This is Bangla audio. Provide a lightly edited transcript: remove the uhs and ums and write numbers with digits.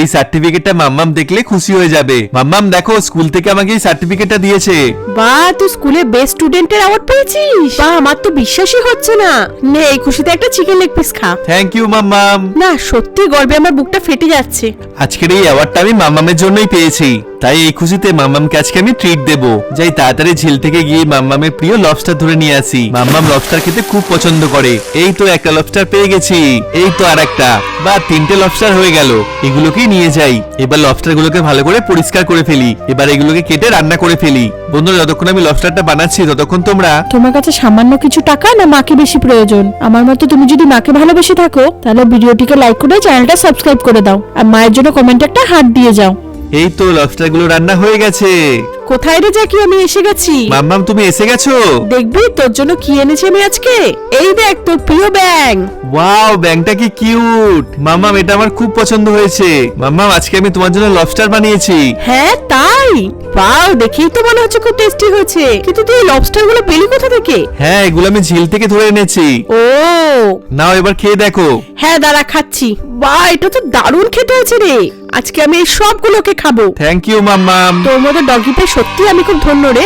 এই সার্টিফিকেটটা মাম্মাম দেখলে খুশি হয়ে যাবে। মাম্মাম দেখো, স্কুল থেকে আমাকে এই সার্টিফিকেটটা দিয়েছে। বাহ, তুই স্কুলে বেস্ট স্টুডেন্টের অ্যাওয়ার্ড পেয়েছিস? বাহ, আমার তো বিশ্বাসই হচ্ছে না। নে, এই খুশিতে একটা চিকেন লেগ পিস খা। থ্যাংক ইউ মাম্মাম। না, সত্যি গর্বে আমার বুকটা ফেটে যাচ্ছে। আজকের এই অ্যাওয়ার্ডটা আমি মাম্মামের জন্যই পেয়েছি, তাই এই খুশিতে মাম্মামকে আজকে আমি ট্রিট দেবো। যাই তাড়াতাড়ি ঝিল থেকে গিয়ে মাম্মামের প্রিয় লবস্টার ধরে নিয়ে আসি। মাম্মাম লবস্টার খেতে খুব পছন্দ করে। এই তো একটা লবস্টার পেয়ে গেছি, এই তো আর একটা, বা 3টে লবস্টার হয়ে গেল। এগুলোকেই নিয়ে যাই। এবার লবস্টার গুলোকে ভালো করে পরিষ্কার করে ফেলি। এবার এগুলোকে কেটে রান্না করে ফেলি। বন্ধুরা, যতক্ষণ আমি লবস্টারটা বানাচ্ছি ততক্ষণ তোমরা তোমার কাছে সামান্য কিছু টাকা না মাকে বেশি প্রয়োজন? আমার মতো তুমি যদি মাকে ভালোবেসে থাকো তাহলে ভিডিওটিকে লাইক করে চ্যানেলটা সাবস্ক্রাইব করে দাও, আর মায়ের জন্য কমেন্টে একটা হার্ট দিয়ে যাও। এই তো লবস্টার গুলো রান্না হয়ে গেছে। কোথায় রে জ্যাকি, আমি এসে গেছি। মাম্মাম তুমি এসে গেছো? দেখবি তোর জন্য কি এনেছি আমি আজকে। এই দেখ, তোর প্রিয় ব্যাং। ওয়াও, ব্যাংকটা কি কিউট। মাম্মাম এটা আমার খুব পছন্দ হয়েছে। মাম্মাম আজকে আমি তোমার জন্য লবস্টার বানিয়েছি। হ্যাঁ তাই? ওয়াও, দেখেই তো মনে হচ্ছে খুব টেস্টি হয়েছে। কিন্তু তুই লবস্টার গুলো পেলি কোথা থেকে? হ্যাঁ, এগুলো আমি ঝিল থেকে ধরে এনেছি। ও নাও এবার খেয়ে দেখো। হ্যাঁ, দাঁড়া খাচ্ছি। বাহ, এটা তো দারুণ খেতে হয়েছে রে। আজকে আমি এই সবগুলোকে খাবো। থ্যাংক ইউ মাম্মাম। তোর মতো ডগি পেয়ে সত্যি আমি খুব ধন্য রে।